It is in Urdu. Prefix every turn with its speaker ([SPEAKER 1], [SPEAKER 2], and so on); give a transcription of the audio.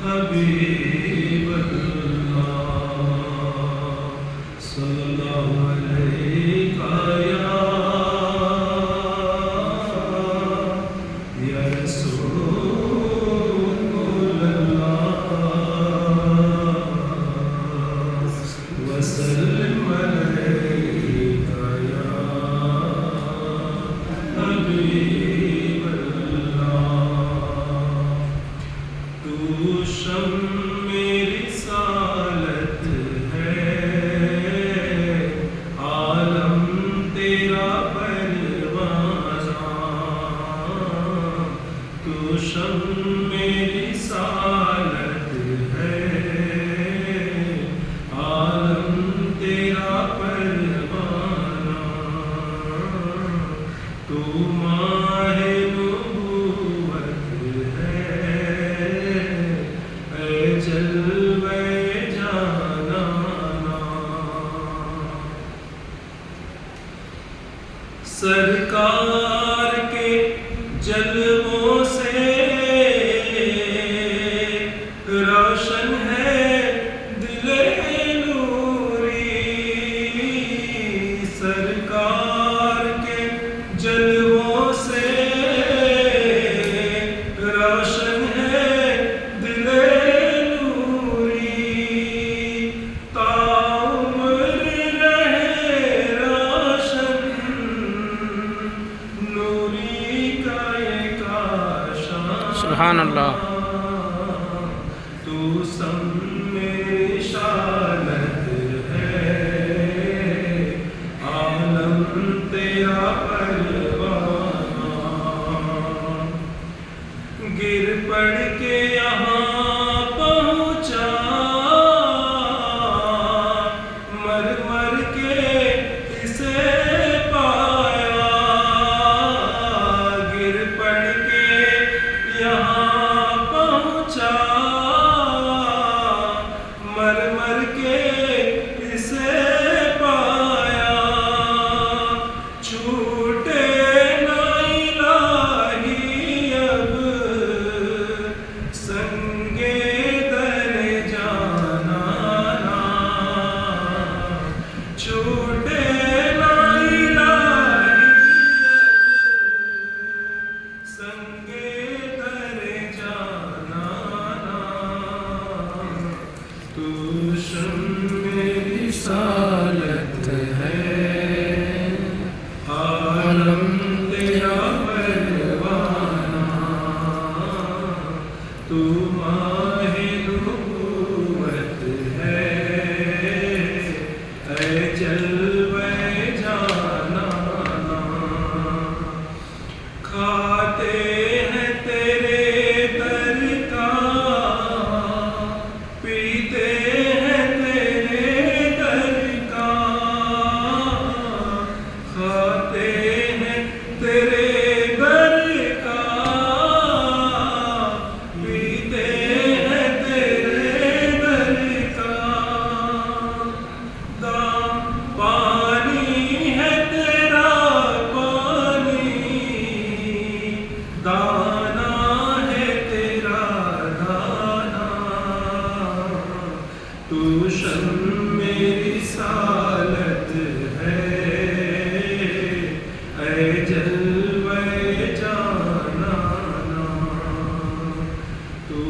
[SPEAKER 1] حبیب اللہ صلی اللہ علیہ یا رسول اللہ وسلم علیہ یا حبیب اللہ تو شمع رسالت ہے عالم تیرا پروانہ تو شمع رسالت ہے عالم تیرا پروانہ تو ماہ نبوت ہے اے جلوے جانانا سرکار کے جلووں سے روشن ہے دل نوری سرکار کے جلووں سے روشن ہے دل نوری تعمر رہے روشن نوری کا یہ کاشان
[SPEAKER 2] سبحان اللہ
[SPEAKER 1] تو سم رسالت ہے عالم تیرا پروانہ گر پڑ کے یہاں پہنچا مر مر کے اسے پایا گر پڑ کے یہاں پہنچا مر مر کے اسے پایا چھوٹے نہ الہی اب سنگے در جانا چھوٹے نہ الہی اب سنگے در جانا تو شمع رسالت ہے عالم تیرا پروانہ تو ماہ نبوت ہے اے جلوے جانانا کھاتے ہیں تیرے در کا پیتے ہیں تیرے در کا کھاتے ہیں تیرے در کا پیتے ہیں تیرے در کا پانی ہے تیرا پانی دانا ہے تیرا دانا تو شمع رسالت ہے اے جلوے جانانا تو